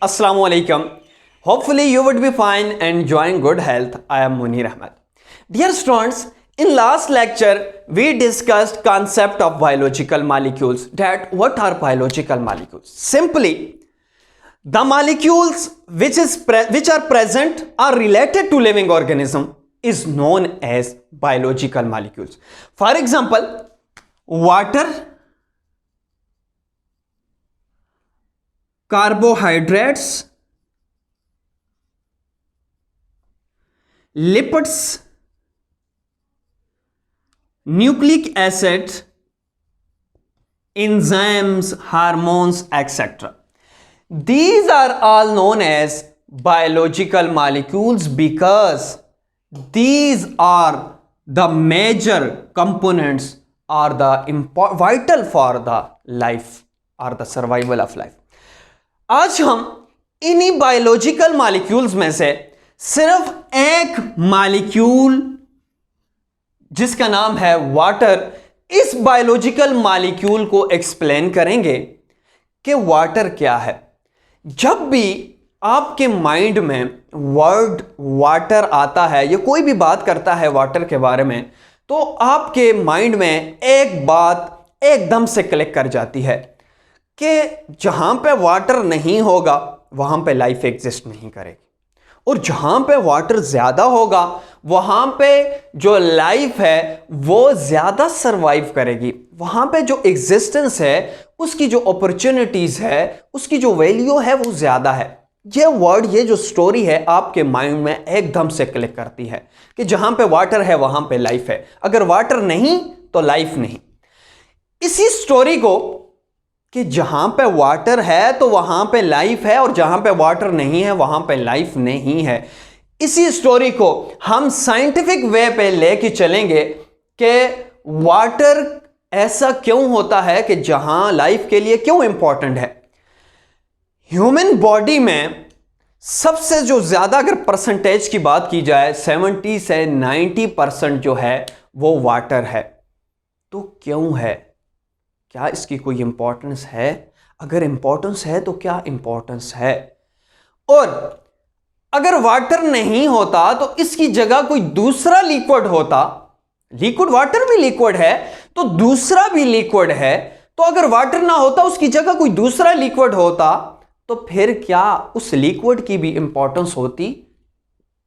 Assalamu alaikum. Hopefully you would be fine and enjoying good health. I am Munir Ahmed. Dear students, in last lecture we discussed concept of biological molecules. That what are biological molecules? Simply, the molecules which are present or related to living organism is known as biological molecules. For example, water, carbohydrates, lipids, nucleic acids, enzymes, hormones, etc. These are all known as biological molecules because these are the major components or the vital for the life or the survival of life. आज हम इन्हीं biological molecules में से सिर्फ एक molecule जिसका नाम है वाटर, इस बायोलॉजिकल मॉलिक्यूल को एक्सप्लेन करेंगे कि वाटर क्या है। जब भी आपके माइंड में वर्ड वाटर आता है या कोई भी बात करता है वाटर के बारे में, तो आपके माइंड में एक बात एकदम से क्लिक कर जाती है कि जहां पे वाटर नहीं होगा वहां पे लाइफ एग्जिस्ट नहीं करेगी, और जहां पे वाटर ज्यादा होगा वहां पे जो लाइफ है वो ज्यादा सरवाइव करेगी। वहां पे जो एग्जिस्टेंस है, उसकी जो अपॉर्चुनिटीज है, उसकी जो वैल्यू है वो ज्यादा है। ये वर्ड, ये जो स्टोरी है आपके माइंड में एकदम से क्लिक करती है कि जहां पे वाटर है वहां पे लाइफ है, अगर वाटर नहीं तो लाइफ नहीं। इसी स्टोरी को कि जहां पे वाटर है तो वहां पे लाइफ है और जहां पे वाटर नहीं है वहां पे लाइफ नहीं है, इसी स्टोरी को हम साइंटिफिक वे पे लेके चलेंगे कि वाटर ऐसा क्यों होता है कि जहां लाइफ के लिए क्यों इंपॉर्टेंट है। ह्यूमन बॉडी में सबसे जो ज्यादा अगर परसेंटेज की बात की जाए 70 से 90% जो है वो वाटर है। तो क्यों है? क्या इसकी कोई इंपॉर्टेंस है? अगर इंपॉर्टेंस है तो क्या इंपॉर्टेंस है? और अगर वाटर नहीं होता तो इसकी जगह कोई दूसरा लिक्विड होता, लिक्विड, वाटर भी लिक्विड है तो दूसरा भी लिक्विड है, तो अगर वाटर ना होता उसकी जगह कोई दूसरा लिक्विड होता तो फिर क्या उस लिक्विड की भी इंपॉर्टेंस होती?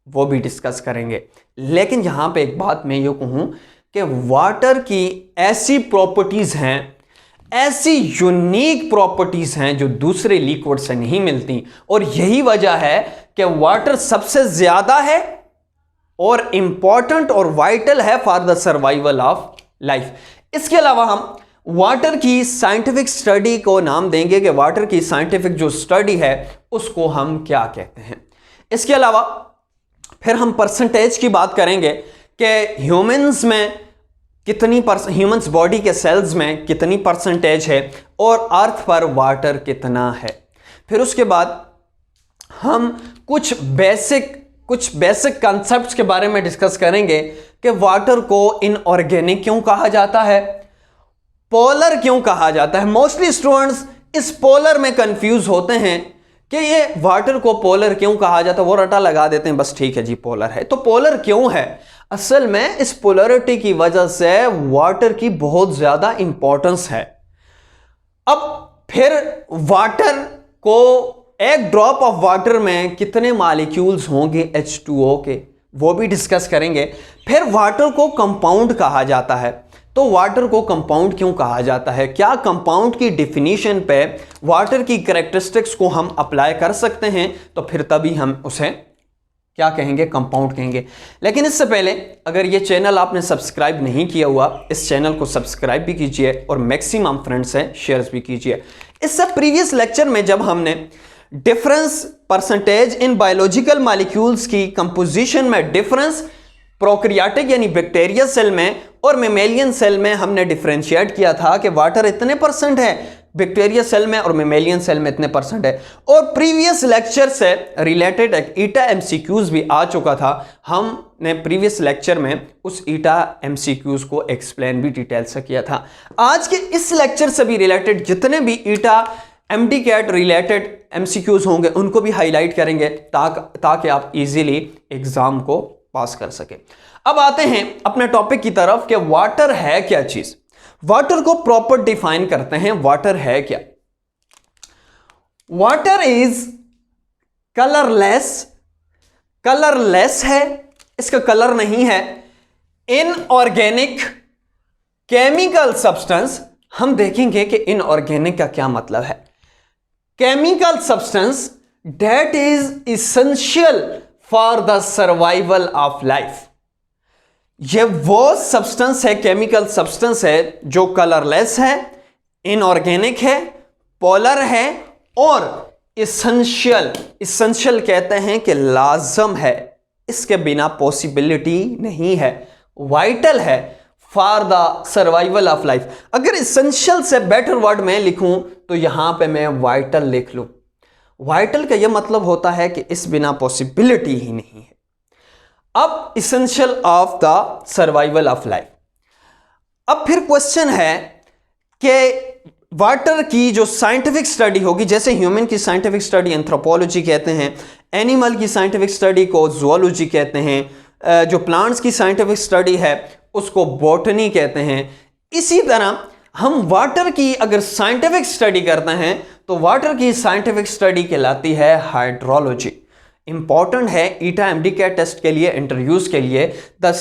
वो भी डिस्कस करेंगे। लेकिन यहां पे एक बात मैं ये कहूं कि वाटर की ऐसी प्रॉपर्टीज हैं, ऐसी यूनिक प्रॉपर्टीज हैं जो दूसरे लिक्विड से नहीं मिलती, और यही वजह है कि वाटर सबसे ज्यादा है और इंपॉर्टेंट और वाइटल है for the survival of life. इसके अलावा हम वाटर की साइंटिफिक स्टडी को नाम देंगे कि वाटर की साइंटिफिक जो स्टडी है उसको हम क्या कहते हैं। इसके अलावा फिर हम परसेंटेज की बात करेंगे कि ह्यूमंस में कितनी ह्यूमंस बॉडी के सेल्स में कितनी परसेंटेज है और अर्थ पर वाटर कितना है। फिर उसके बाद हम कुछ बेसिक कॉन्सेप्ट्स के बारे में डिस्कस करेंगे कि वाटर को इनऑर्गेनिक क्यों कहा जाता है, पोलर क्यों कहा जाता है। मोस्टली स्टूडेंट्स इस पोलर में कंफ्यूज होते हैं कि ये वाटर को पोलर क्यों कहा जाता है, वो रटा लगा देते हैं, बस ठीक है जी पोलर है। तो पोलर क्यों है? असल में इस पोलरिटी की वजह से वाटर की बहुत ज्यादा इंपॉर्टेंस है। अब फिर वाटर को, एक ड्रॉप ऑफ वाटर में कितने मॉलिक्यूल्स होंगे H2O के, वो भी डिस्कस करेंगे। फिर वाटर को कंपाउंड कहा जाता है, तो वाटर को कंपाउंड क्यों कहा जाता है, क्या कंपाउंड की डिफिनीशन पे वाटर की कैरेक्टरिस्टिक्स को हम अप्लाई कर सकते हैं, तो फिर तभी हम उसे क्या कहेंगे, कंपाउंड कहेंगे। लेकिन इससे पहले अगर ये चैनल आपने सब्सक्राइब नहीं किया हुआ, इस चैनल को सब्सक्राइब भी कीजिए और मैक्सिमम फ्रेंड्स से शेयर्स भी कीजिए। इससे प्रीवियस लेक्चर में जब हमने difference percentage in biological molecules की कंपोजिशन में डिफरेंस प्रोकैरियोटिक यानी बैक्टीरिया सेल में और मेमेलियन सेल में हमने डिफरेंशिएट किया था कि वाटर इतने परसेंट है बैक्टीरिया सेल में और मेमेलियन सेल में इतने परसेंट है, और प्रीवियस लेक्चर से रिलेटेड एक ईटा एमसीक्यूज भी आ चुका था। हमने प्रीवियस लेक्चर में उस ईटा एमसीक्यूज को एक्सप्लेन भी डिटेल से किया था। आज के इस लेक्चर से भी रिलेटेड जितने भी ईटा एमडी कैट रिलेटेड एमसीक्यूज होंगे उनको भी हाईलाइट करेंगे ताकि आप इजीली एग्जाम को पास कर सके। अब आते हैं अपने टॉपिक की तरफ कि वाटर है क्या चीज। वाटर को प्रॉपर डिफाइन करते हैं। वाटर है क्या? वाटर इज कलरलेस है, इसका कलर नहीं है। इनऑर्गेनिक केमिकल सब्सटेंस, हम देखेंगे कि इनऑर्गेनिक का क्या मतलब है। Chemical substance that is essential for the survival of life. ये वो सब्सटेंस है, केमिकल सब्सटेंस है जो कलरलेस है, इनऑर्गेनिक है, पोलर है और इसेंशियल कहते हैं कि लाजम है, इसके बिना पॉसिबिलिटी नहीं है, वाइटल है for the survival of life. अगर इसेंशियल से बेटर वर्ड में लिखूं तो यहां पे मैं वाइटल लिख लूं। वाइटल का यह मतलब होता है कि इस बिना पॉसिबिलिटी ही नहीं है। अब essential of the survival of life. अब फिर क्वेश्चन है कि वाटर की जो साइंटिफिक स्टडी होगी, जैसे ह्यूमन की साइंटिफिक स्टडी एंथ्रोपोलॉजी कहते हैं, एनिमल की साइंटिफिक स्टडी को जूलॉजी कहते हैं, जो प्लांट्स की साइंटिफिक स्टडी है उसको बॉटनी कहते हैं। इसी तरह हम वाटर की अगर साइंटिफिक स्टडी करते हैं तो वाटर की साइंटिफिक स्टडी कहलाती है हाइड्रोलॉजी। इंपॉर्टेंट है ईटा एमडी कैट टेस्ट के लिए, इंटरव्यूज के लिए, the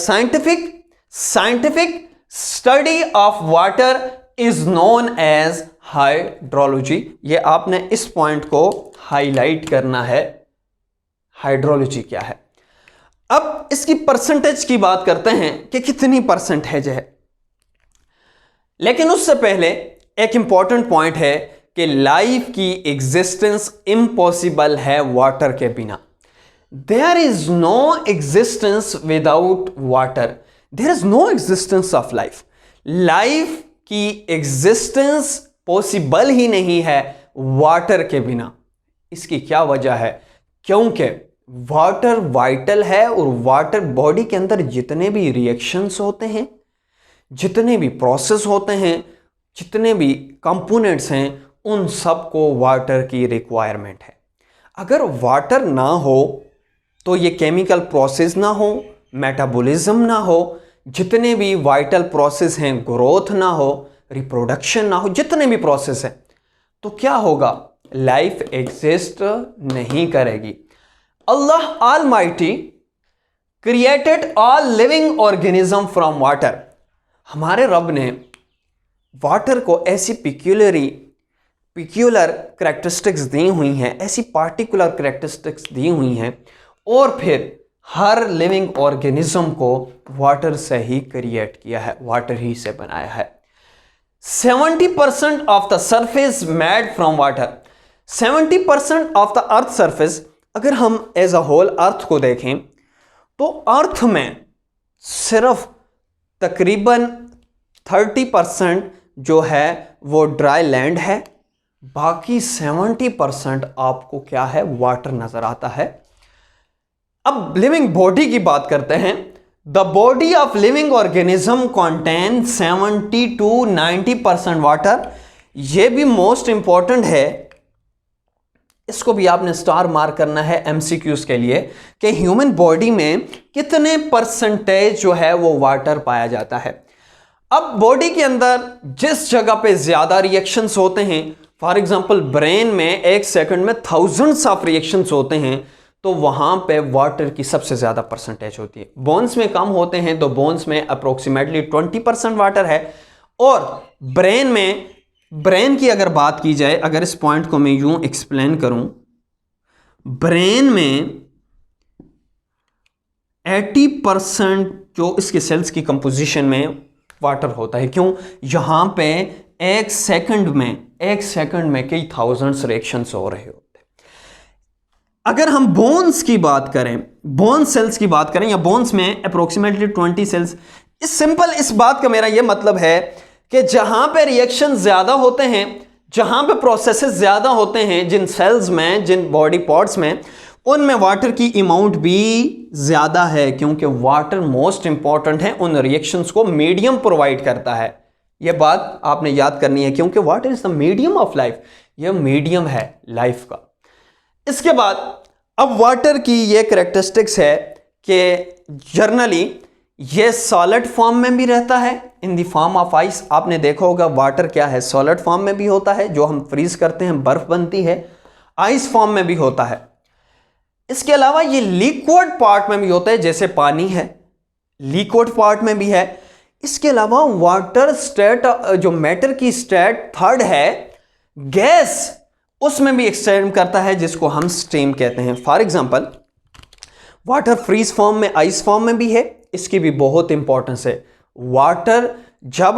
scientific study of water is known as hydrology. ये आपने इस पॉइंट को हाईलाइट करना है, हाइड्रोलॉजी क्या है। अब इसकी परसेंटेज की बात करते हैं कि कितनी परसेंटेज है, लेकिन उससे पहले एक इंपॉर्टेंट पॉइंट है कि लाइफ की एग्जिस्टेंस इम्पॉसिबल है वाटर के बिना। There is no existence without water, there is no existence of life. Life की एग्जिस्टेंस पॉसिबल ही नहीं है वाटर के बिना। इसकी क्या वजह है? क्योंकि वाटर वाइटल है और वाटर बॉडी के अंदर जितने भी रिएक्शंस होते हैं, जितने भी प्रोसेस होते हैं, जितने भी कंपोनेंट्स हैं, उन सब को वाटर की रिक्वायरमेंट है। अगर वाटर ना हो तो ये केमिकल प्रोसेस ना हो, मेटाबॉलिज्म ना हो, जितने भी वाइटल प्रोसेस हैं, ग्रोथ ना हो, रिप्रोडक्शन ना हो, जितने भी प्रोसेस हैं, तो क्या होगा? लाइफ एग्जिस्ट नहीं करेगी। Allah almighty created all living organism from water. हमारे रब ने वाटर को ऐसी पिक्यूलर करैक्टरिस्टिक्स दी हुई हैं, ऐसी पार्टिकुलर करैक्टरिस्टिक्स दी हुई हैं, और फिर हर लिविंग ऑर्गेनिज्म को वाटर से ही क्रिएट किया है, वाटर ही से बनाया है। 70% of the surface made from water. 70% of the earth surface, अगर हम एज अ होल अर्थ को देखें तो अर्थ में सिर्फ तकरीबन 30% जो है वो ड्राई लैंड है, बाकी 70% आपको क्या है? वाटर नजर आता है। अब लिविंग बॉडी की बात करते हैं। The body of living organism contain 70 to 90% water. यह भी मोस्ट इंपॉर्टेंट है, इसको भी आपने स्टार मार्क करना है एमसीक्यूज के लिए, कि ह्यूमन बॉडी में कितने परसेंटेज जो है वो वाटर पाया जाता है। अब बॉडी के अंदर जिस जगह पे ज्यादा रिएक्शंस होते हैं, फॉर एग्जांपल ब्रेन में एक सेकंड में थाउजेंड्स ऑफ रिएक्शंस होते हैं, तो वहां पे वाटर की सबसे ज्यादा परसेंटेज होती है। बोन्स में कम होते हैं, तो बोन्स में अप्रोक्सीमेटली 20% वाटर है। और ब्रेन की अगर बात की जाए, अगर इस पॉइंट को मैं यूं एक्सप्लेन करूं, ब्रेन में 80% जो इसके सेल्स की कंपोजिशन में वाटर होता है। क्यों? यहां पे एक सेकंड में कई थाउजेंड्स रिएक्शंस हो रहे होते हैं। अगर हम बोन्स की बात करें, बोन सेल्स की बात करें, या बोन्स में अप्रोक्सीमेटली 20 सेल्स। इस बात का मेरा यह मतलब है कि जहां पे रिएक्शन ज्यादा होते हैं, जहां पे प्रोसेसेस ज्यादा होते हैं, जिन सेल्स में, जिन बॉडी पार्ट्स में, उनमें वाटर की अमाउंट भी ज्यादा है, क्योंकि वाटर मोस्ट इंपॉर्टेंट है, उन रिएक्शंस को मीडियम प्रोवाइड करता है। यह बात आपने याद करनी है, क्योंकि water is the medium of life. ये मीडियम है लाइफ का। इसके बाद अब वाटर की ये कैरेक्टरिस्टिक्स है कि जनरली ये सॉलिड फॉर्म में भी रहता है, in the form of ice. आपने देखा होगा वाटर क्या है, सॉलिड फॉर्म में भी होता है, जो हम फ्रीज करते हैं बर्फ बनती है, आइस फॉर्म में भी होता है। इसके अलावा ये लिक्विड पार्ट में भी होता है, जैसे पानी है लिक्विड पार्ट में भी है। इसके अलावा वाटर स्टेट, जो मैटर की स्टेट थर्ड है गैस, उसमें भी एक्सटेंड करता है, जिसको हम स्टीम कहते हैं। For example water freeze form में, आइस फॉर्म में भी है, इसकी भी बहुत इंपॉर्टेंस है। वाटर जब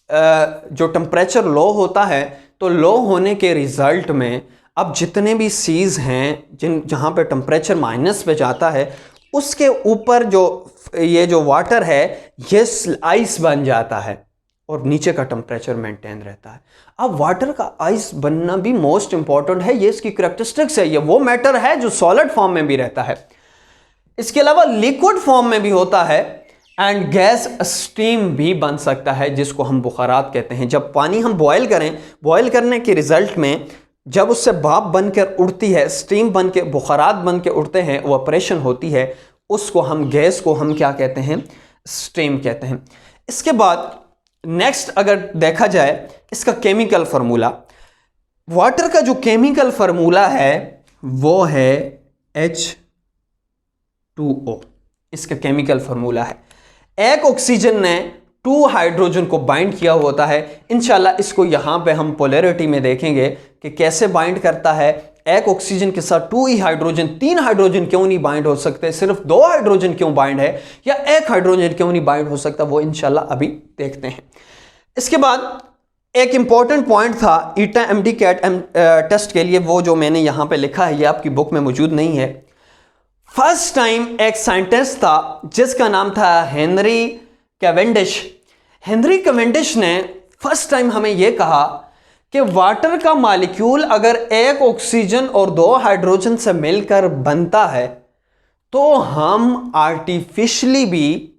जो टेम्परेचर लो होता है तो लो होने के रिजल्ट में अब जितने भी सीज हैं जहां पे टेम्परेचर माइनस पे जाता है, उसके ऊपर जो ये जो वाटर है ये आइस बन जाता है और नीचे का टेम्परेचर मेंटेन रहता है। अब वाटर का आइस बनना भी मोस्ट इंपॉर्टेंट है, ये इसकी कैरेक्टरिस्टिक्स है। ये वो मैटर है जो सॉलिड फॉर्म में भी रहता है, इसके अलावा लिक्विड फॉर्म में भी होता है, एंड गैस स्टीम भी बन सकता है, जिसको हम बुखारात कहते हैं। जब पानी हम बॉयल करें, बॉयल करने के रिजल्ट में जब उससे भाप बनकर उड़ती है, स्टीम बन के बुखारात बन के उड़ते हैं, इवेपोरेशन होती है, उसको हम गैस को हम क्या कहते हैं, स्टीम कहते हैं। इसके बाद नेक्स्ट अगर देखा जाए इसका केमिकल फार्मूला, वाटर का जो केमिकल फार्मूला है वो है H2O, इसका केमिकल फार्मूला है। एक ऑक्सीजन ने 2 हाइड्रोजन को बाइंड किया होता है। इंशाल्लाह इसको यहां पे हम पोलैरिटी में देखेंगे कि कैसे बाइंड करता है। एक ऑक्सीजन के साथ 2 ही हाइड्रोजन, 3 हाइड्रोजन क्यों नहीं बाइंड हो सकते, सिर्फ 2 हाइड्रोजन क्यों बाइंड है, या 1 हाइड्रोजन क्यों नहीं बाइंड हो सकता, वो इंशाल्लाह अभी देखते हैं। इसके बाद एक इंपॉर्टेंट पॉइंट था ईटा एमडीकैट टेस्ट के लिए, वो जो मैंने यहां पे लिखा है, ये आपकी बुक में मौजूद नहीं है। फर्स्ट टाइम एक साइंटिस्ट था जिसका नाम था हेनरी कैवेंडिश। हेनरी कैवेंडिश ने फर्स्ट टाइम हमें यह कहा कि वाटर का मॉलिक्यूल अगर 1 ऑक्सीजन और 2 हाइड्रोजन से मिलकर बनता है तो हम आर्टिफिशियली भी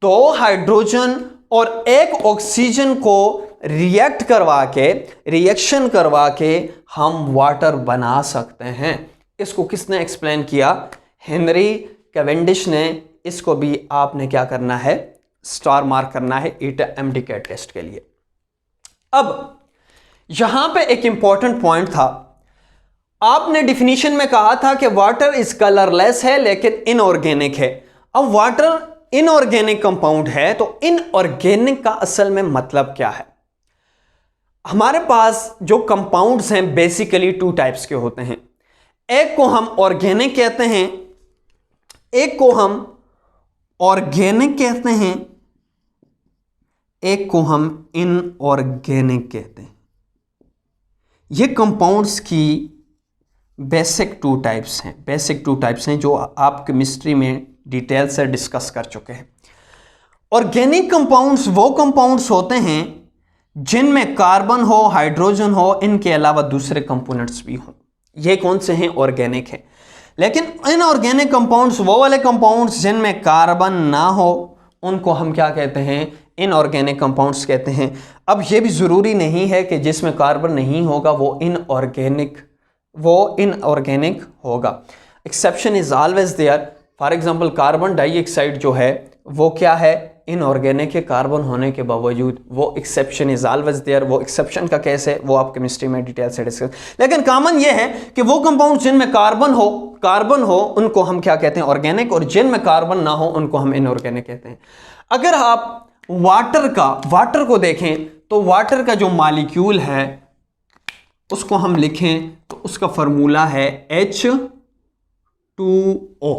2 हाइड्रोजन और 1 ऑक्सीजन को रिएक्शन करवा के हम वाटर बना सकते हैं। इसको किसने एक्सप्लेन किया, हेनरी कैवेंडिश ने। इसको भी आपने क्या करना है, स्टार मार्क करना है ईटा एमडीकैट टेस्ट के लिए। अब यहां पे एक इंपॉर्टेंट पॉइंट था, आपने डिफिनीशन में कहा था कि वाटर इज कलरलेस है लेकिन इनऑर्गेनिक है। अब वाटर इनऑर्गेनिक कंपाउंड है, तो इनऑर्गेनिक का असल में मतलब क्या है। हमारे पास जो कंपाउंड्स हैं बेसिकली 2 टाइप्स के होते हैं, एक को हम ऑर्गेनिक कहते हैं, एक को हम ऑर्गेनिक कहते हैं, एक को हम इनऑर्गेनिक कहते हैं। ये कंपाउंड्स की बेसिक 2 टाइप्स हैं जो आप केमिस्ट्री में डिटेल से डिस्कस कर चुके हैं। ऑर्गेनिक कंपाउंड्स वो कंपाउंड्स होते हैं जिनमें कार्बन हो, हाइड्रोजन हो, इनके अलावा दूसरे कंपोनेंट्स भी हों। ये कौन से हैं, ऑर्गेनिक है। लेकिन इनऑर्गेनिक कंपाउंड्स वो वाले कंपाउंड्स जिनमें कार्बन ना हो, उनको हम क्या कहते हैं, इनऑर्गेनिक कंपाउंड्स कहते हैं। अब ये भी ज़रूरी नहीं है कि जिसमें कार्बन नहीं होगा वो इनऑर्गेनिक होगा। Exception is always there. For example carbon dioxide जो है वो क्या है, इनऑर्गेनिक है कार्बन होने के बावजूद, वो एक्सेप्शन इज ऑलवेज देयर। वो एक्सेप्शन का केस है, वो आप केमिस्ट्री में डिटेल से डिस्कस। लेकिन कॉमन ये है कि वो कंपाउंड जिनमें कार्बन हो उनको हम क्या कहते हैं, ऑर्गेनिक, और जिनमें कार्बन ना हो उनको हम इनऑर्गेनिक कहते हैं। अगर आप वाटर को देखें तो वाटर का जो मॉलिक्यूल है उसको हम लिखें तो उसका फार्मूला है H2O।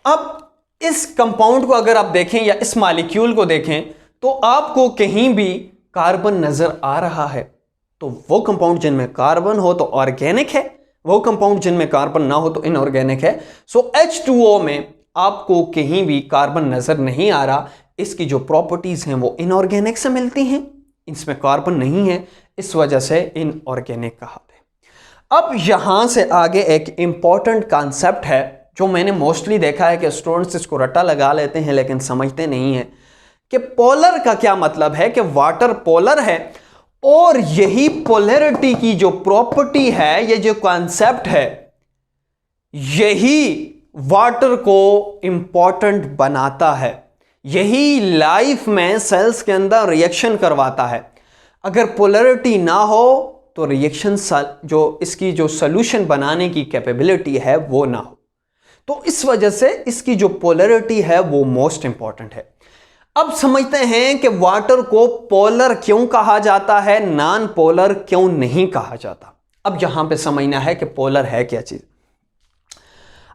अब इस कंपाउंड को अगर आप देखें या इस मॉलिक्यूल को देखें तो आपको कहीं भी कार्बन नजर आ रहा है, तो वो कंपाउंड जिनमें कार्बन हो तो ऑर्गेनिक है, वो कंपाउंड जिनमें कार्बन ना हो तो इनऑर्गेनिक है। सो H2O में आपको कहीं भी कार्बन नजर नहीं आ रहा। इसकी जो प्रॉपर्टीज हैं वो इनऑर्गेनिक से मिलती हैं, इसमें कार्बन नहीं है, इस वजह से इनऑर्गेनिक कहा है। अब यहां से आगे एक इंपॉर्टेंट कॉन्सेप्ट है जो मैंने मोस्टली देखा है कि स्टूडेंट्स इसको रट्टा लगा लेते हैं लेकिन समझते नहीं है कि पोलर का क्या मतलब है, कि वाटर पोलर है और यही पोलैरिटी की जो प्रॉपर्टी है, ये जो कॉन्सेप्ट है, यही वाटर को इंपॉर्टेंट बनाता है, यही लाइफ में सेल्स के अंदर रिएक्शन करवाता है। अगर पोलैरिटी ना हो तो रिएक्शन जो इसकी जो सॉल्यूशन बनाने की कैपेबिलिटी है वो ना हो। तो इस वजह से इसकी जो पोलैरिटी है वो मोस्ट इंपॉर्टेंट है। अब समझते हैं कि वाटर को पोलर क्यों कहा जाता है, नॉन पोलर क्यों नहीं कहा जाता। अब यहां पे समझना है कि पोलर है क्या चीज।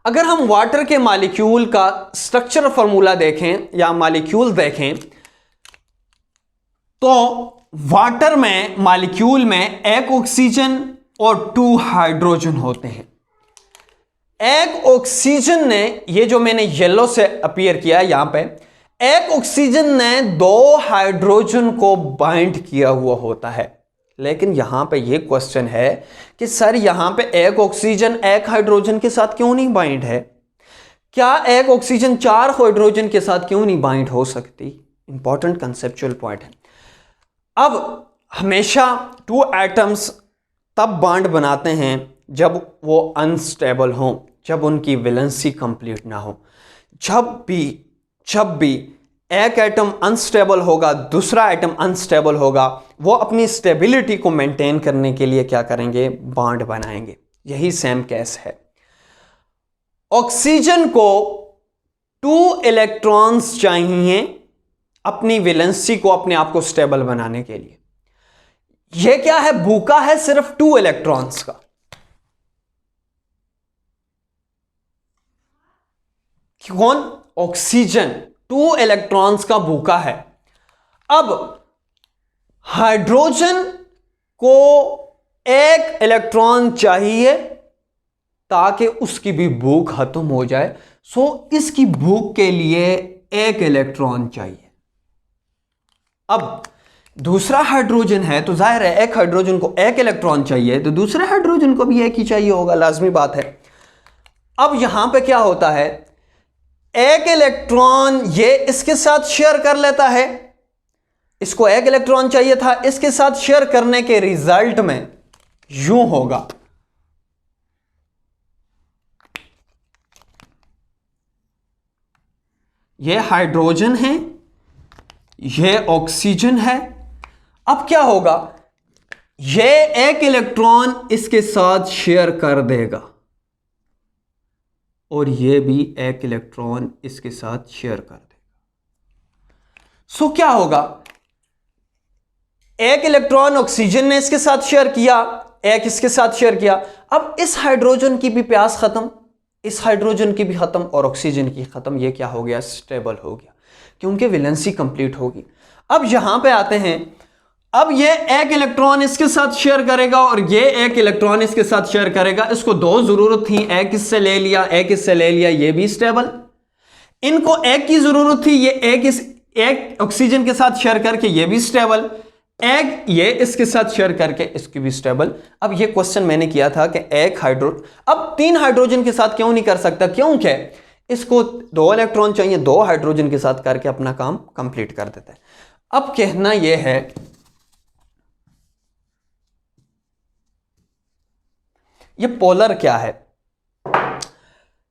अगर हम वाटर के मॉलिक्यूल का स्ट्रक्चर फॉर्मूला देखें या मॉलिक्यूल देखें, तो वाटर में मॉलिक्यूल में एक ऑक्सीजन और 2 हाइड्रोजन होते हैं। एक ऑक्सीजन ने, ये जो मैंने येलो से अपीयर किया है यहां पे, एक ऑक्सीजन ने 2 हाइड्रोजन को बाइंड किया हुआ होता है। लेकिन यहां पे ये क्वेश्चन है कि सर यहां पे एक ऑक्सीजन एक हाइड्रोजन के साथ क्यों नहीं बाइंड है? क्या एक ऑक्सीजन 4 हाइड्रोजन के साथ क्यों नहीं बाइंड हो सकती? इंपॉर्टेंट कंसेप्चुअल पॉइंट है। अब हमेशा 2 एटम्स तब बॉन्ड बनाते हैं जब वो अनस्टेबल हों, जब उनकी वैलेंसी कंप्लीट ना हो। जब भी एक एटम अनस्टेबल होगा, दूसरा एटम अनस्टेबल होगा, वो अपनी स्टेबिलिटी को मेंटेन करने के लिए क्या करेंगे? बॉन्ड बनाएंगे। यही सेम केस है। ऑक्सीजन को 2 इलेक्ट्रॉन्स चाहिए अपनी वैलेंसी को, अपने आप को स्टेबल बनाने के लिए। यह क्या है? भूखा है सिर्फ 2 इलेक्ट्रॉन्स का। कौन? ऑक्सीजन 2 इलेक्ट्रॉन्स का भूखा है। अब हाइड्रोजन को 1 इलेक्ट्रॉन चाहिए ताकि उसकी भी भूख खत्म हो जाए। सो इसकी भूख के लिए 1 इलेक्ट्रॉन चाहिए। अब दूसरा हाइड्रोजन है तो जाहिर है एक हाइड्रोजन को 1 इलेक्ट्रॉन चाहिए, तो दूसरे हाइड्रोजन को भी 1 ही चाहिए होगा, लाजमी बात है। अब यहां पे क्या होता है? 1 इलेक्ट्रॉन ये इसके साथ शेयर कर लेता है, इसको 1 इलेक्ट्रॉन चाहिए था, इसके साथ शेयर करने के रिजल्ट में यूं होगा, ये हाइड्रोजन है, ये ऑक्सीजन है। अब क्या होगा? ये 1 इलेक्ट्रॉन इसके साथ शेयर कर देगा और ये भी 1 इलेक्ट्रॉन इसके साथ शेयर कर देगा। सो क्या होगा? 1 इलेक्ट्रॉन ऑक्सीजन ने इसके साथ शेयर किया, 1 इसके साथ शेयर किया। अब इस हाइड्रोजन की भी प्यास खत्म, इस हाइड्रोजन की भी खत्म और ऑक्सीजन की खत्म। ये क्या हो गया? स्टेबल हो गया, क्योंकि वैलेंसी कंप्लीट होगी। अब यहां पे आते हैं, अब ये 1 इलेक्ट्रॉन इसके साथ शेयर करेगा और ये 1 इलेक्ट्रॉन इसके साथ शेयर करेगा। इसको 2 जरूरत थी, 1 इससे ले लिया, 1 इससे ले लिया, ये भी स्टेबल। इनको 1 की जरूरत थी, ये 1 ऑक्सीजन के साथ शेयर करके ये भी स्टेबल, 1 ये इसके साथ शेयर करके इसकी भी स्टेबल। अब ये क्वेश्चन मैंने किया था कि अब 3 हाइड्रोजन के साथ क्यों नहीं कर सकता? क्योंकि इसको 2 इलेक्ट्रॉन चाहिए, 2 हाइड्रोजन के साथ करके अपना काम कंप्लीट कर देता है। अब कहना यह है, ये पोलर क्या है?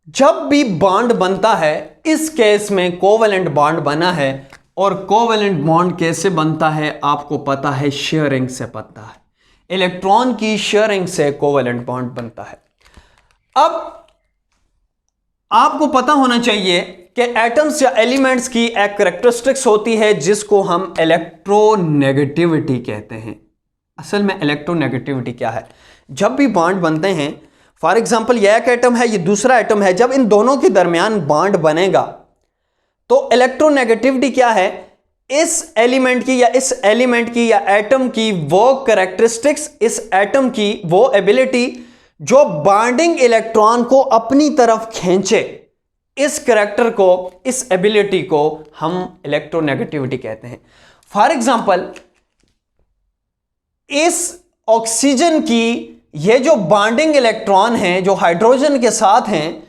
जब भी बॉन्ड बनता है, इस केस में कोवेलेंट बॉन्ड बना है, और कोवेलेंट बॉन्ड कैसे बनता है आपको पता है, शेयरिंग से बनता है। इलेक्ट्रॉन की शेयरिंग से कोवेलेंट बॉन्ड बनता है। अब आपको पता होना चाहिए कि एटम्स या एलिमेंट्स की एक कैरेक्टरिस्टिक्स होती है जिसको हम इलेक्ट्रोनेगेटिविटी कहते हैं। असल में इलेक्ट्रोनेगेटिविटी क्या है? जब भी बॉन्ड बनते हैं, फॉर एग्जांपल ये एक एटम है, ये दूसरा एटम है, जब इन दोनों के दरमियान बॉन्ड बनेगा तो इलेक्ट्रोनेगेटिविटी क्या है? इस एलिमेंट की या इस एलिमेंट की या एटम की वो कैरेक्टरिस्टिक्स, इस एटम की वो एबिलिटी जो बॉन्डिंग इलेक्ट्रॉन को अपनी तरफ खींचे, इस कैरेक्टर को, इस एबिलिटी को हम इलेक्ट्रोनेगेटिविटी कहते हैं। फॉर एग्जांपल, इस ऑक्सीजन की ये जो बॉन्डिंग इलेक्ट्रॉन हैं, जो हाइड्रोजन के साथ हैं,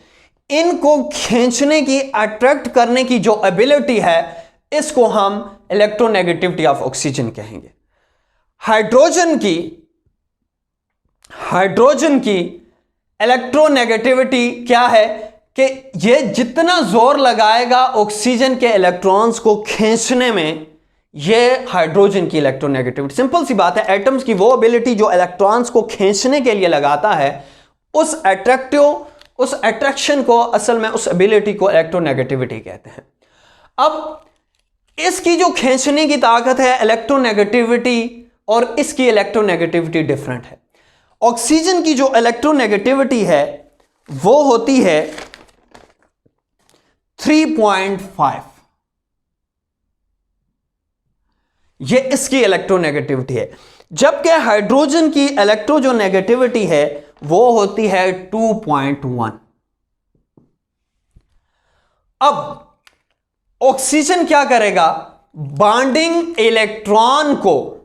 इनको खींचने की, अट्रैक्ट करने की जो एबिलिटी है, इसको हम इलेक्ट्रोनेगेटिविटी ऑफ ऑक्सीजन कहेंगे। हाइड्रोजन की इलेक्ट्रोनेगेटिविटी क्या है कि ये जितना जोर लगाएगा ऑक्सीजन के इलेक्ट्रॉन्स को खींचने में, ये हाइड्रोजन की इलेक्ट्रोनेगेटिविटी, सिंपल सी बात है, एटम्स की वो एबिलिटी जो इलेक्ट्रॉन्स को खींचने के लिए लगाता है, उस अट्रैक्शन को असल में, उस एबिलिटी को इलेक्ट्रोनेगेटिविटी कहते हैं। अब इसकी जो खींचने की ताकत है इलेक्ट्रोनेगेटिविटी, और इसकी इलेक्ट्रोनेगेटिविटी डिफरेंट है। ऑक्सीजन की जो इलेक्ट्रोनेगेटिविटी है वो होती है 3.5, ये इसकी इलेक्ट्रोनेगेटिविटी है, जबकि हाइड्रोजन की इलेक्ट्रोनेगेटिविटी है वो होती है 2.1। अब ऑक्सीजन क्या करेगा, बॉन्डिंग इलेक्ट्रॉन को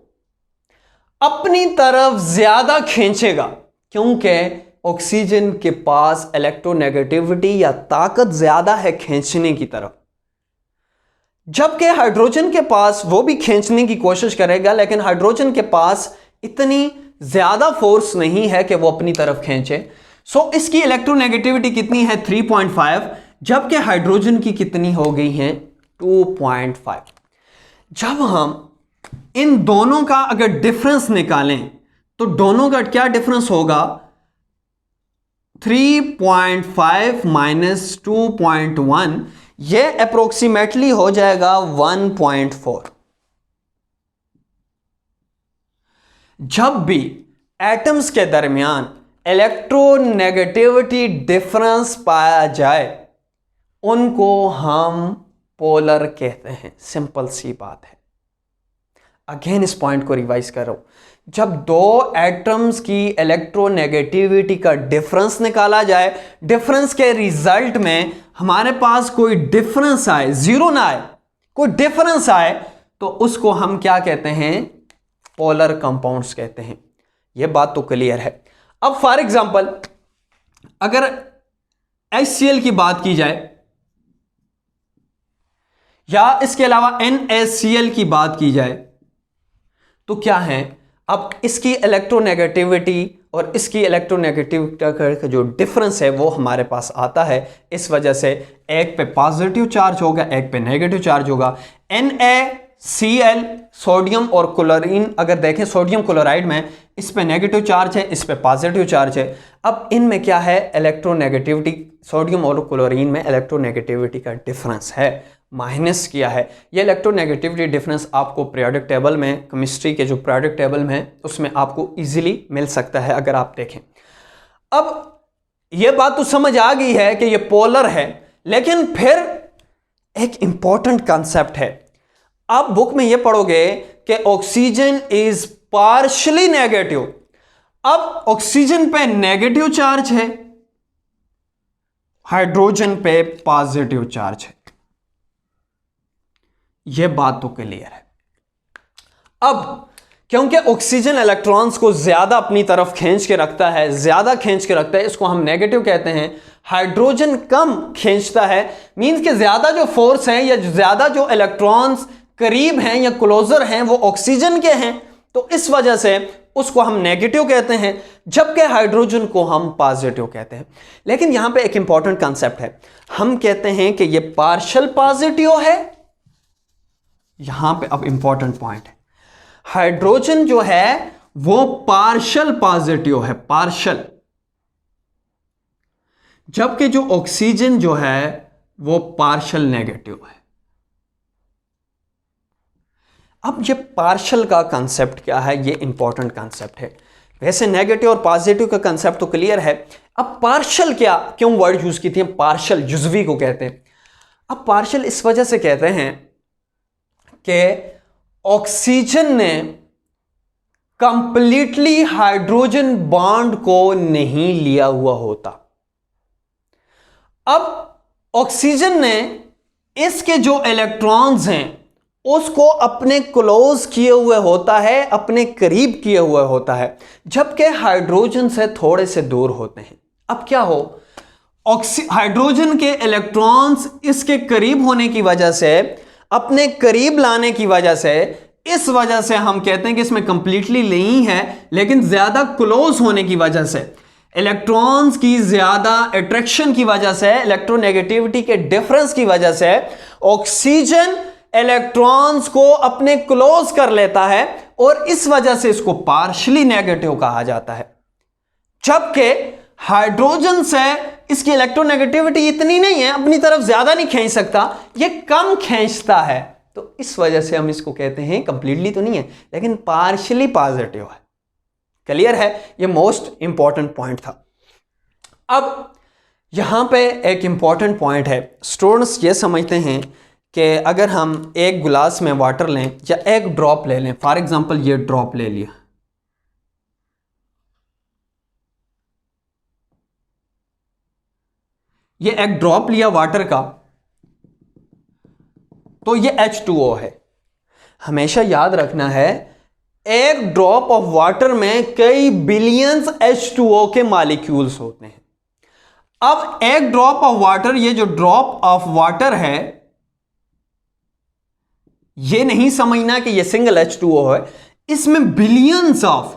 अपनी तरफ ज्यादा खींचेगा, क्योंकि ऑक्सीजन के पास इलेक्ट्रोनेगेटिविटी या ताकत ज्यादा है खींचने की तरफ, जबकि हाइड्रोजन के पास वो भी खींचने की कोशिश करेगा, लेकिन हाइड्रोजन के पास इतनी ज्यादा फोर्स नहीं है कि वो अपनी तरफ खींचे। सो इसकी इलेक्ट्रोनेगेटिविटी कितनी है 3.5, जबकि हाइड्रोजन की कितनी हो गई है 2.5। जब हम इन दोनों का अगर डिफरेंस निकालें तो दोनों का क्या डिफरेंस होगा, 3.5 माइनस 2.1, यह अप्रोक्सीमेटली हो जाएगा 1.4। जब भी एटम्स के दरमियान इलेक्ट्रोनेगेटिविटी डिफरेंस पाया जाए उनको हम पोलर कहते हैं, सिंपल सी बात है। अगेन इस पॉइंट को रिवाइज कर रहा हूं, जब दो एटम्स की इलेक्ट्रोनेगेटिविटी का डिफरेंस निकाला जाए, डिफरेंस के रिजल्ट में हमारे पास कोई डिफरेंस आए, जीरो ना आए, कोई डिफरेंस आए, तो उसको हम क्या कहते हैं, पोलर कंपाउंड्स कहते हैं। यह बात तो क्लियर है। अब फॉर एग्जांपल अगर HCl की बात की जाए या इसके अलावा NaCl की बात की जाए तो क्या है, अब इसकी इलेक्ट्रोनेगेटिविटी और इसकी इलेक्ट्रोनेगेटिविटी का जो डिफरेंस है वो हमारे पास आता है। इस वजह से एक पे पॉजिटिव चार्ज होगा, एक पे नेगेटिव चार्ज होगा। NaCl सोडियम और क्लोरीन, अगर देखें सोडियम क्लोराइड में इस पे नेगेटिव चार्ज है, इस पे पॉजिटिव चार्ज है। अब इनमें क्या है, इलेक्ट्रोनेगेटिविटी, सोडियम और क्लोरीन में इलेक्ट्रोनेगेटिविटी का डिफरेंस है, माइनस किया है। ये इलेक्ट्रोनेगेटिविटी डिफरेंस आपको पीरियोडिक टेबल में, केमिस्ट्री के जो पीरियोडिक टेबल में, उसमें आपको इजीली मिल सकता है अगर आप देखें। अब ये बात तो समझ आ गई है कि ये पोलर है, लेकिन फिर एक इंपॉर्टेंट कंसेप्ट है। आप बुक में ये पढ़ोगे कि ऑक्सीजन इज पार्शियली नेगेटिव। अब ऑक्सीजन पे नेगेटिव चार्ज है, हाइड्रोजन पे पॉजिटिव चार्ज है, यह बात तो क्लियर है। अब क्योंकि ऑक्सीजन इलेक्ट्रॉन्स को ज्यादा अपनी तरफ खींच के रखता है, ज्यादा खींच के रखता है, इसको हम नेगेटिव कहते हैं। हाइड्रोजन कम खींचता है, मींस कि ज्यादा जो फोर्स है या ज्यादा जो इलेक्ट्रॉन्स करीब हैं या क्लोजर हैं वो ऑक्सीजन के हैं, तो इस वजह से उसको हम नेगेटिव कहते हैं, जबकि हाइड्रोजन को हम पॉजिटिव कहते हैं। लेकिन यहां पे एक इंपॉर्टेंट कंसेप्ट है, हम कहते हैं कि ये पार्शियल पॉजिटिव है। यहां पे अब इंपॉर्टेंट पॉइंट है, हाइड्रोजन जो है वो पार्शियल पॉजिटिव है, पार्शियल, जबकि जो ऑक्सीजन जो है वो पार्शियल नेगेटिव है। अब ये पार्शियल का कंसेप्ट क्या है, ये इंपॉर्टेंट कंसेप्ट है। वैसे नेगेटिव और पॉजिटिव का कंसेप्ट तो क्लियर है। अब पार्शियल क्या, क्यों वर्ड यूज की थी, पार्शियल जुज़वी को कहते हैं। अब पार्शियल इस वजह से कहते हैं कि ऑक्सीजन ने कंप्लीटली हाइड्रोजन बॉन्ड को नहीं लिया हुआ होता। अब ऑक्सीजन ने इसके जो इलेक्ट्रॉन्स हैं उसको अपने क्लोज किए हुए होता है, अपने करीब किए हुए होता है, जबकि हाइड्रोजन से थोड़े से दूर होते हैं। अब क्या हो, हाइड्रोजन के इलेक्ट्रॉन्स इसके करीब होने की वजह से, अपने करीब लाने की वजह से इस वजह से हम कहते हैं कि इसमें कंप्लीटली नहीं है, लेकिन ज्यादा क्लोज होने की वजह से, इलेक्ट्रॉन्स की ज्यादा अट्रैक्शन की वजह से, इलेक्ट्रोनेगेटिविटी के डिफरेंस की वजह से ऑक्सीजन इलेक्ट्रॉन्स को अपने क्लोज कर लेता है और इस वजह से इसको पार्शियली नेगेटिव कहा जाता है। जबकि हाइड्रोजन से इसकी इलेक्ट्रोनेगेटिविटी इतनी नहीं है, अपनी तरफ ज्यादा नहीं खींच सकता, ये कम खींचता है, तो इस वजह से हम इसको कहते हैं कंप्लीटली तो नहीं है लेकिन पार्शियली पॉजिटिव है। क्लियर है? ये मोस्ट इंपॉर्टेंट पॉइंट था। अब यहां पे एक इंपॉर्टेंट पॉइंट है, स्टूडेंट्स ये समझते हैं कि अगर हम एक गिलास में वाटर लें या एक ड्रॉप ले लें, फॉर एग्जांपल ये ड्रॉप ले लिया, ये एक ड्रॉप लिया वाटर का, तो ये H2O है। हमेशा याद रखना है एक ड्रॉप ऑफ वाटर में कई बिलियंस H2O के मॉलिक्यूल्स होते हैं। अब एक ड्रॉप ऑफ वाटर, ये जो ड्रॉप ऑफ वाटर है, ये नहीं समझना कि ये सिंगल H2O है, इसमें बिलियंस ऑफ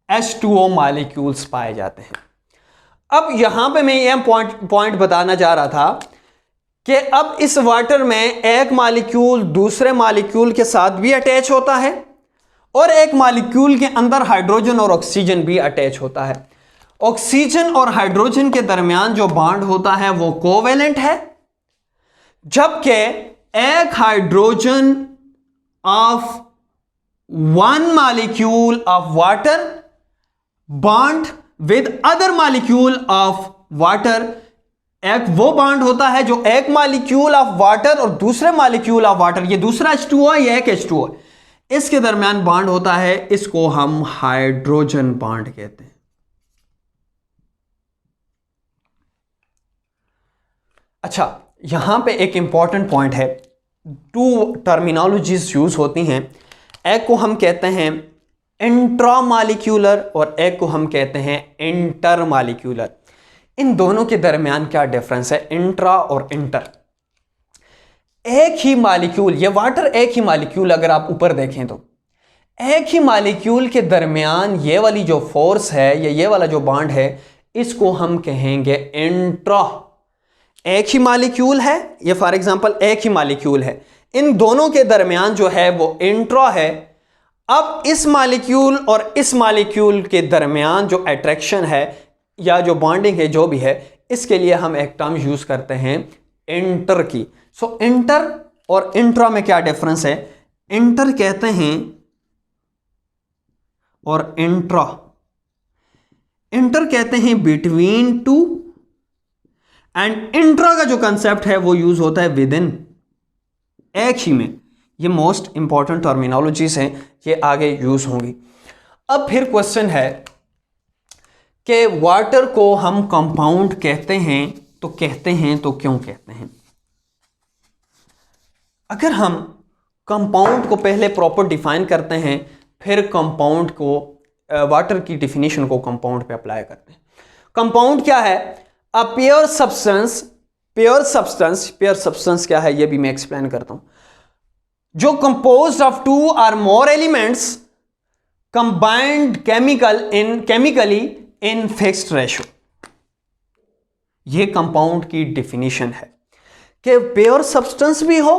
H2O मॉलिक्यूल्स पाए जाते हैं। अब यहां पे मैं यह पॉइंट बताना चाह रहा था कि अब इस वाटर में एक मॉलिक्यूल दूसरे मॉलिक्यूल के साथ भी अटैच होता है और एक मॉलिक्यूल के अंदर हाइड्रोजन और ऑक्सीजन भी अटैच होता है। ऑक्सीजन और हाइड्रोजन के दरमियान जो बॉन्ड होता है वो कोवेलेंट है, जबकि एक hydrogen of one molecule of water bond with other molecule of water, एक वो बॉन्ड होता है जो एक मॉलिक्यूल ऑफ वाटर और दूसरे मॉलिक्यूल ऑफ वाटर, ये दूसरा H2O है, ये एक H2O है, इसके दरमियान बॉन्ड होता है, इसको हम हाइड्रोजन बॉन्ड कहते हैं। अच्छा, यहां पे एक इंपॉर्टेंट पॉइंट है, टू टर्मिनोलॉजीज यूज होती हैं, एक को हम कहते हैं इंट्रामॉलिक्यूलर और एक को हम कहते हैं इंटरमॉलिक्यूलर। इन दोनों के दरमियान क्या डिफरेंस है, इंट्रा और इंटर? एक ही मॉलिक्यूल, ये वाटर एक ही मॉलिक्यूल, अगर आप ऊपर देखें तो एक ही मॉलिक्यूल के दरमियान ये वाली जो फोर्स है या ये वाला जो बॉन्ड है, इसको हम कहेंगे इंट्रा। एक ही मॉलिक्यूल है, ये फॉर एग्जांपल एक ही मॉलिक्यूल है, इन दोनों के दरमियान जो है वो इंट्रा है। अब इस मॉलिक्यूल और इस मॉलिक्यूल के दरमियान जो अट्रैक्शन है या जो बॉन्डिंग है, जो भी है, इसके लिए हम एक टर्म यूज करते हैं इंटर की। सो इंटर और इंट्रा में क्या डिफरेंस है? इंटर कहते हैं और इंट्रा, इंटर कहते हैं बिटवीन टू, एंड इंट्रा का जो कंसेप्ट है वो यूज होता है विद इन, एक ही में। ये मोस्ट इंपॉर्टेंट टर्मिनोलॉजीज हैं, ये आगे यूज होंगी। अब फिर क्वेश्चन है कि वाटर को हम कंपाउंड कहते हैं तो क्यों कहते हैं? अगर हम कंपाउंड को पहले प्रॉपर डिफाइन करते हैं, फिर कंपाउंड को, वाटर की डिफिनीशन को कंपाउंड पे अप्लाई करते हैं। कंपाउंड क्या है? A pure substance. Pure substance क्या है ये भी मैं एक्सप्लेन करता हूं। जो कंपोज्ड ऑफ टू और more elements combined chemically in fixed ratio, ये कंपाउंड की डिफिनीशन है कि प्योर सब्सटेंस भी हो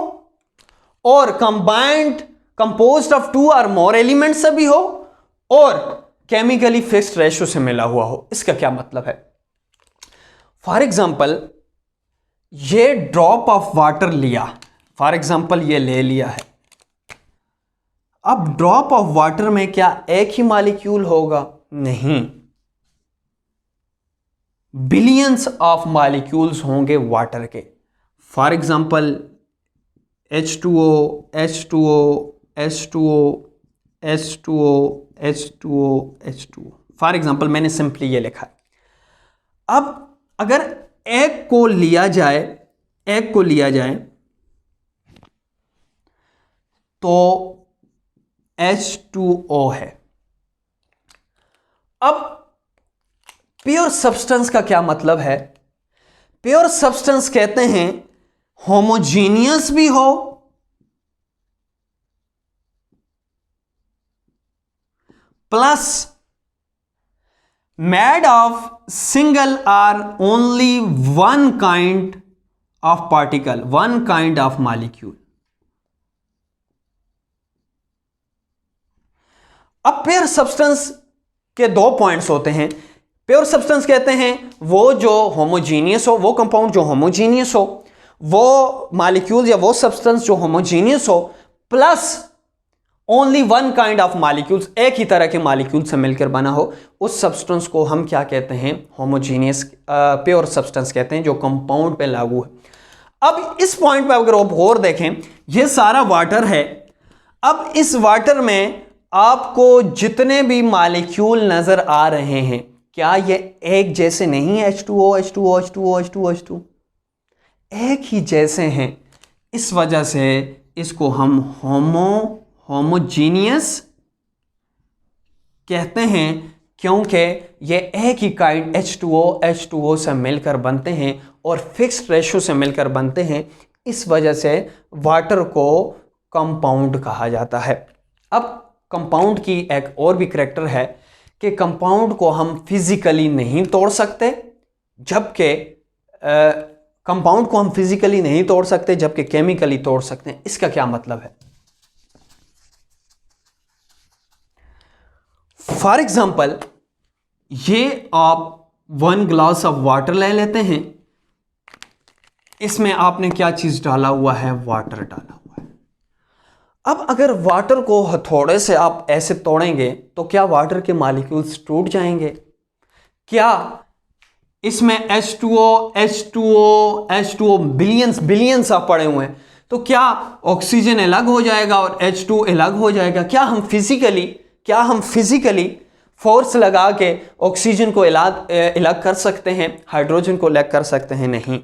और कंपोज्ड ऑफ टू और मोर एलिमेंट से भी हो और केमिकली फिक्स्ड रेशियो से मिला हुआ हो। इसका क्या मतलब है? फॉर एग्जांपल ये ड्रॉप ऑफ वाटर लिया, फॉर एग्जांपल ये ले लिया है। अब ड्रॉप ऑफ वाटर में क्या एक ही मॉलिक्यूल होगा? नहीं, बिलियंस ऑफ मॉलिक्यूल्स होंगे वाटर के। For example H2O, H2O, H2O, H2O, H2O, H2O, for example मैंने सिंपली ये लिखा है। अब अगर एक को लिया जाए तो H2O है। अब प्योर सब्सटेंस का क्या मतलब है? प्योर सब्सटेंस कहते हैं होमोजीनियस भी हो plus made of single or only one kind of particle, one kind of molecule. अब प्योर सब्सटेंस के दो पॉइंट्स होते हैं. प्योर सब्सटेंस कहते हैं वो जो होमोजीनियस हो, वो कंपाउंड जो होमोजीनियस हो, वो मॉलिक्यूल या वो सब्सटेंस जो होमोजीनियस हो, plus only one kind of molecules, एक ही तरह के मॉलिक्यूल से मिलकर बना हो, उस सब्सटेंस को हम क्या कहते हैं? होमोजीनियस प्योर सब्सटेंस कहते हैं, जो कंपाउंड पे लागू है. अब इस पॉइंट पे अगर आप और देखें, ये सारा वाटर है. अब इस वाटर में आपको जितने भी मॉलिक्यूल नजर आ रहे हैं, क्या ये एक जैसे नहीं है? H2O H2O H2O H2O H2, एक ही जैसे हैं. इस वजह से इसको हम होमोजीनियस कहते हैं, क्योंकि ये एक ही काइंड H2O से मिलकर बनते हैं और फिक्स्ड रेशो से मिलकर बनते हैं. इस वजह से वाटर को कंपाउंड कहा जाता है. अब कंपाउंड की एक और भी करैक्टर है कि कंपाउंड को हम फिजिकली नहीं तोड़ सकते, जबकि कंपाउंड को हम फिजिकली नहीं तोड़ सकते जबकि केमिकली तोड़ सकते हैं. इसका क्या मतलब है? फॉर एग्जाम्पल, ये आप 1 ग्लास ऑफ वाटर ले लेते हैं. इसमें आपने क्या चीज डाला हुआ है? वाटर डाला हुआ है. अब अगर वाटर को हथौड़े से आप ऐसे तोड़ेंगे तो क्या वाटर के मॉलिक्यूल्स टूट जाएंगे? क्या इसमें H2O बिलियंस आप पड़े हुए हैं, तो क्या ऑक्सीजन अलग हो जाएगा और H2 अलग हो जाएगा? क्या हम फिजिकली फोर्स लगा के ऑक्सीजन को अलग कर सकते हैं, हाइड्रोजन को अलग कर सकते हैं? नहीं.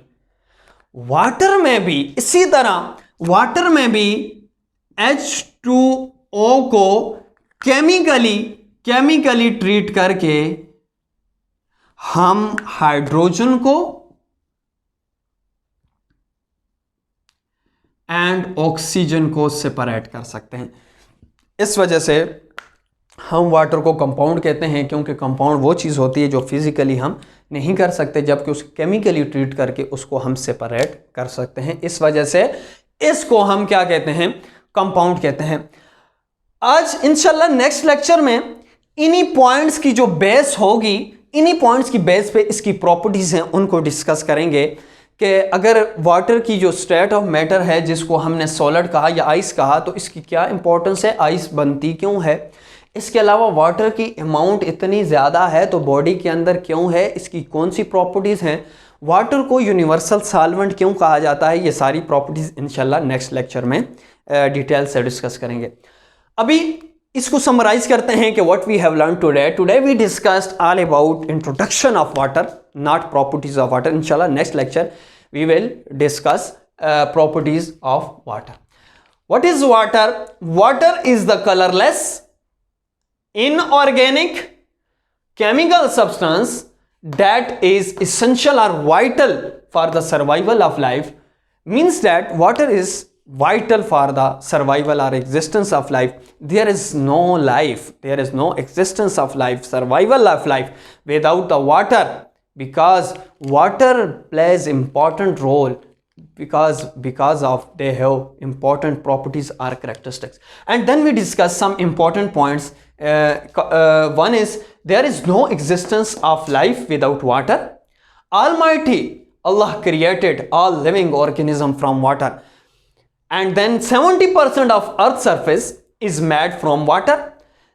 वाटर में भी इसी तरह, वाटर में भी H2O को केमिकली ट्रीट करके हम हाइड्रोजन को एंड ऑक्सीजन को सेपरेट कर सकते हैं. इस वजह से हम वाटर को कंपाउंड कहते हैं, क्योंकि कंपाउंड वो चीज़ होती है जो फिजिकली हम नहीं कर सकते, जबकि उसे केमिकली ट्रीट करके उसको हम सेपरेट कर सकते हैं. इस वजह से इसको हम क्या कहते हैं? कंपाउंड कहते हैं. आज इंशाल्लाह नेक्स्ट लेक्चर में इन्हीं पॉइंट्स की जो बेस होगी, इन्हीं पॉइंट्स की बेस पे इसकी प्रॉपर्टीज हैं उनको डिस्कस करेंगे कि अगर वाटर की जो स्टेट ऑफ मैटर है, जिसको हमने सॉलिड कहा या आइस कहा, तो इसकी क्या इंपॉर्टेंस है, आइस बनती क्यों है. इसके अलावा वाटर की अमाउंट इतनी ज़्यादा है तो बॉडी के अंदर क्यों है, इसकी कौन सी प्रॉपर्टीज़ हैं, वाटर को यूनिवर्सल सॉल्वेंट क्यों कहा जाता है, ये सारी प्रॉपर्टीज़ इंशाल्लाह नेक्स्ट लेक्चर में डिटेल से डिस्कस करेंगे. अभी इसको समराइज करते हैं कि what we have learn today we discussed all about introduction of water, not properties of water. इंशाल्लाह next lecture we will discuss properties of water. What is water? Water is the colourless inorganic chemical substance that is essential or vital for the survival of life. Means that water is vital for the survival or existence of life. There is no life, there is no existence of life, survival of life without the water, because water plays important role, because of they have important properties or characteristics. And then we discuss some important points. One is, there is no existence of life without water. Almighty Allah created all living organism from water, and then 70% of earth's surface is made from water.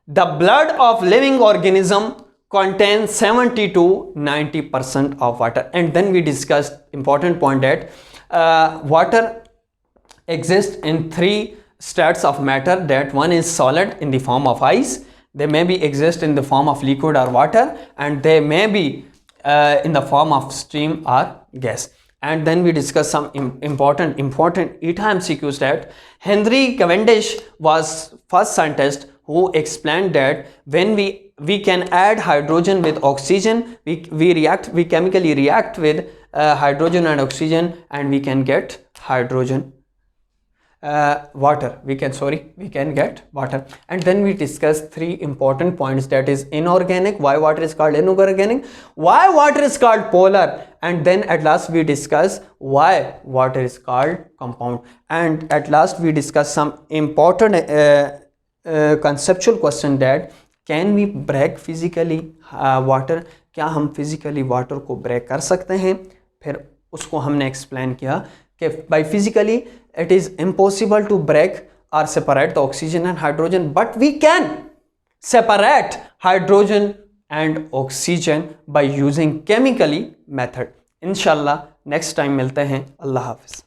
The blood of living organism contains 70 to 90% of water. And then we discussed important point that water exists in 3 states of matter. That one is solid in the form of ice, they may be exist in the form of liquid or water, and they may be in the form of steam or gas. And then we discuss some important EMCQs that Henry Cavendish was first scientist who explained that when we can add hydrogen with oxygen, we chemically react with hydrogen and oxygen, and we can get hydrogen. water, we can get water. And then we discuss 3 important points, that is inorganic, why water is called inorganic, why water is called polar, and then at last we discuss why water is called compound. And at last we discuss some important conceptual question, that can we break physically water, क्या हम physically water को break कर सकते हैं। फिर उसको हमने explain किया कि by physically it is impossible to break और separate the oxygen and hydrogen, but we can separate hydrogen and oxygen by using chemically method. इंशाल्लाह नेक्स्ट टाइम मिलते हैं। अल्लाह हाफिज़।